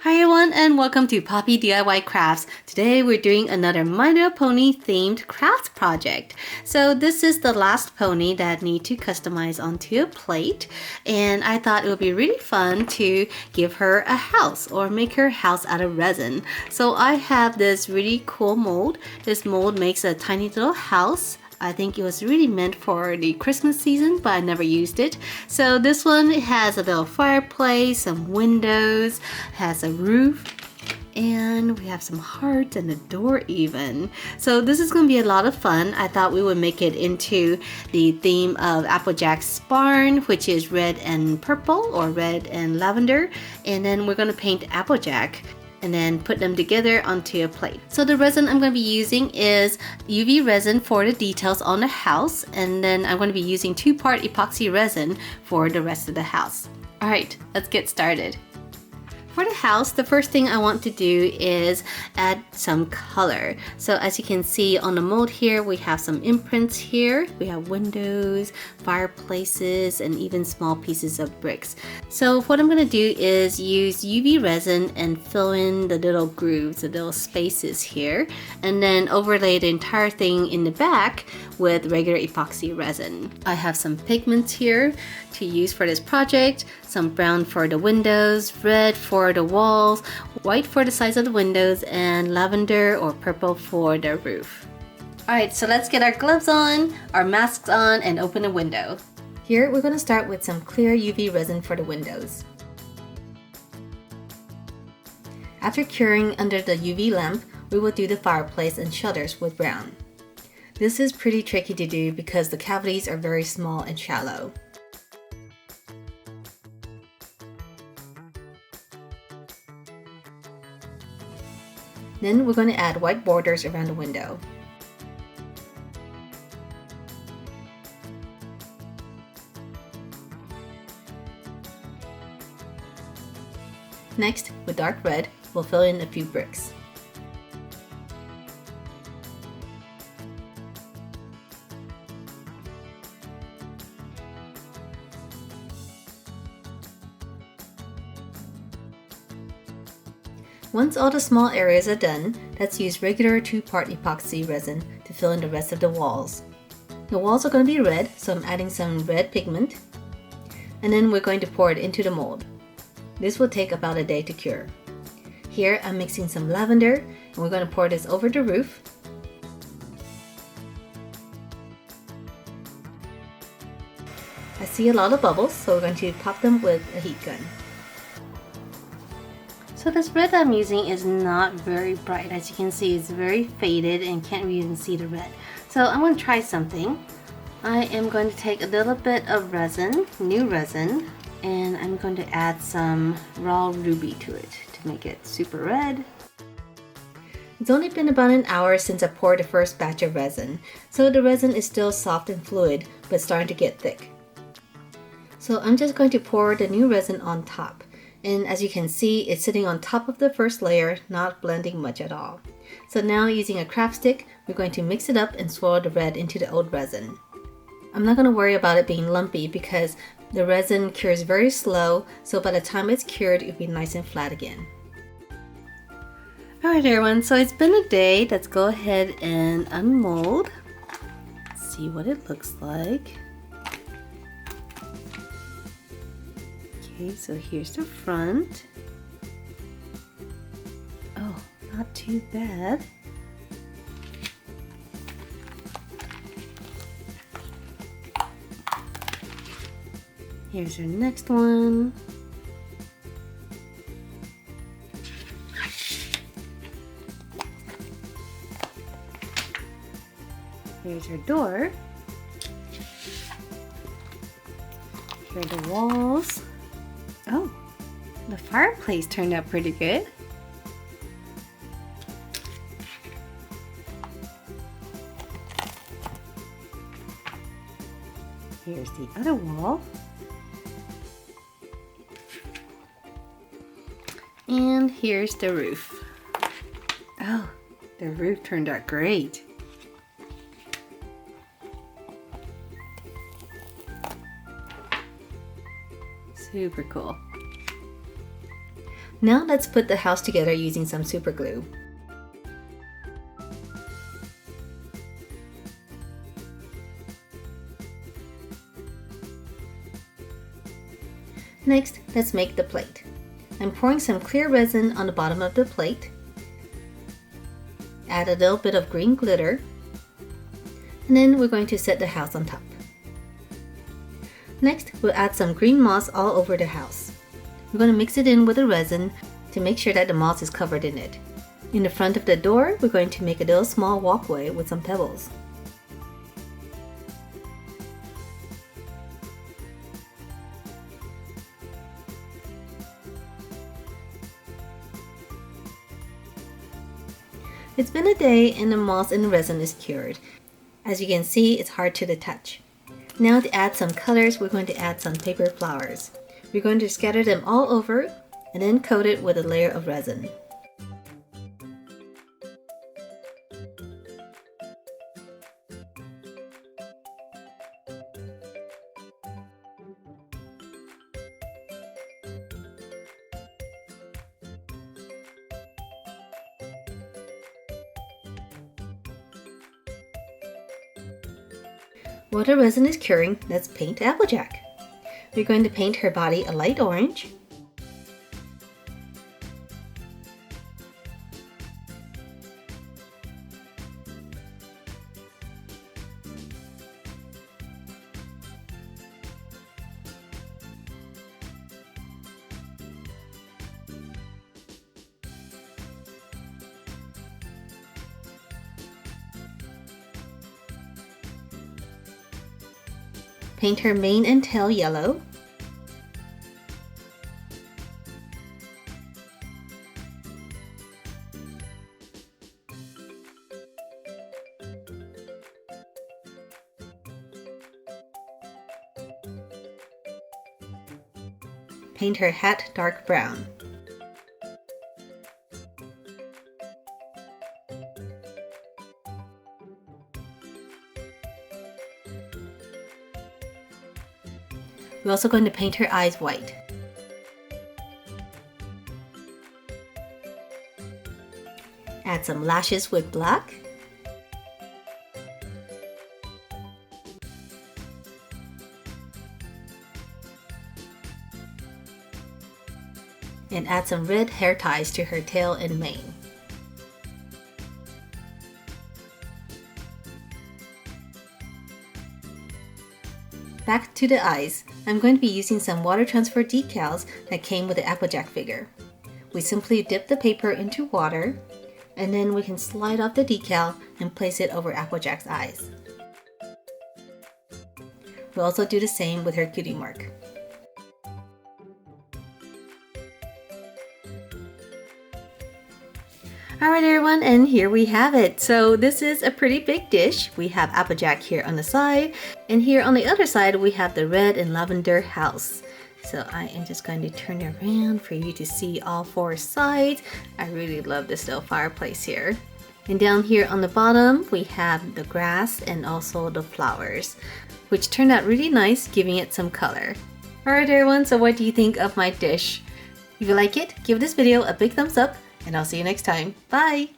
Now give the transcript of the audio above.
Hi everyone and welcome to Poppy DIY Crafts. Today we're doing another My Little Pony themed crafts project. So this is the last pony that I need to customize onto a plate, and I thought it would be really fun to give her a house or make her house out of resin. So I have this really cool mold. This mold makes a tiny little house. I think it was really meant for the Christmas season, but I never used it. So this one has a little fireplace, some windows, has a roof, and we have some hearts and a door even. So this is going to be a lot of fun. I thought we would make it into the theme of Applejack's barn, which is red and purple or red and lavender. And then we're going to paint Applejack and then put them together onto a plate. So the resin I'm going to be using is UV resin for the details on the house, and then I'm going to be using 2-part epoxy resin for the rest of the house. Alright, let's get started. For the house, the first thing I want to do is add some color. So as you can see on the mold here, we have some imprints here. We have windows, fireplaces, and even small pieces of bricks. So what I'm going to do is use UV resin and fill in the little grooves, the little spaces here, and then overlay the entire thing in the back with regular epoxy resin. I have some pigments here to use for this project, some brown for the windows, red for the walls, white for the sides of the windows, and lavender or purple for the roof. Alright, so let's get our gloves on, our masks on, and open a window. Here we're going to start with some clear UV resin for the windows. After curing under the UV lamp, we will do the fireplace and shutters with brown. This is pretty tricky to do because the cavities are very small and shallow. Then we're going to add white borders around the window. Next, with dark red, we'll fill in a few bricks. Once all the small areas are done, let's use regular 2-part epoxy resin to fill in the rest of the walls. The walls are going to be red, so I'm adding some red pigment, and then we're going to pour it into the mold. This will take about a day to cure. Here I'm mixing some lavender, and we're going to pour this over the roof. I see a lot of bubbles, so we're going to pop them with a heat gun. So this red I'm using is not very bright. As you can see, it's very faded and can't even see the red. So I'm going to try something. I am going to take a little bit of resin, new resin, and I'm going to add some raw ruby to it to make it super red. It's only been about an hour since I poured the first batch of resin, so the resin is still soft and fluid, but starting to get thick. So I'm just going to pour the new resin on top. And as you can see, it's sitting on top of the first layer, not blending much at all. So now using a craft stick, we're going to mix it up and swirl the red into the old resin. I'm not going to worry about it being lumpy because the resin cures very slow, so by the time it's cured, it'll be nice and flat again. Alright everyone, so it's been a day. Let's go ahead and unmold. See what it looks like. Okay, so here's the front. Oh, not too bad. Here's our next one. Here's our door. Here are the walls. Oh, the fireplace turned out pretty good. Here's the other wall. And here's the roof. Oh, the roof turned out great. Super cool. Now let's put the house together using some super glue. Next, let's make the plate. I'm pouring some clear resin on the bottom of the plate. Add a little bit of green glitter. And then we're going to set the house on top. Next, we'll add some green moss all over the house. We're going to mix it in with the resin to make sure that the moss is covered in it. In the front of the door, we're going to make a little small walkway with some pebbles. It's been a day and the moss and the resin is cured. As you can see, it's hard to the touch. Now to add some colors, we're going to add some paper flowers. We're going to scatter them all over and then coat it with a layer of resin. While the resin is curing, let's paint Applejack. We're going to paint her body a light orange. Paint her mane and tail yellow. Paint her hat dark brown. We're also going to paint her eyes white. Add some lashes with black. And add some red hair ties to her tail and mane. Back to the eyes. I'm going to be using some water transfer decals that came with the Applejack figure. We simply dip the paper into water, and then we can slide off the decal and place it over Applejack's eyes. We'll also do the same with her cutie mark. Alright everyone, and here we have it. So this is a pretty big dish. We have Applejack here on the side, and here on the other side we have the red and lavender house. So I am just going to turn it around for you to see all four sides. I really love this little fireplace here. And down here on the bottom we have the grass and also the flowers, which turned out really nice, giving it some color. Alright everyone, so what do you think of my dish? If you like it, give this video a big thumbs up, and I'll see you next time. Bye!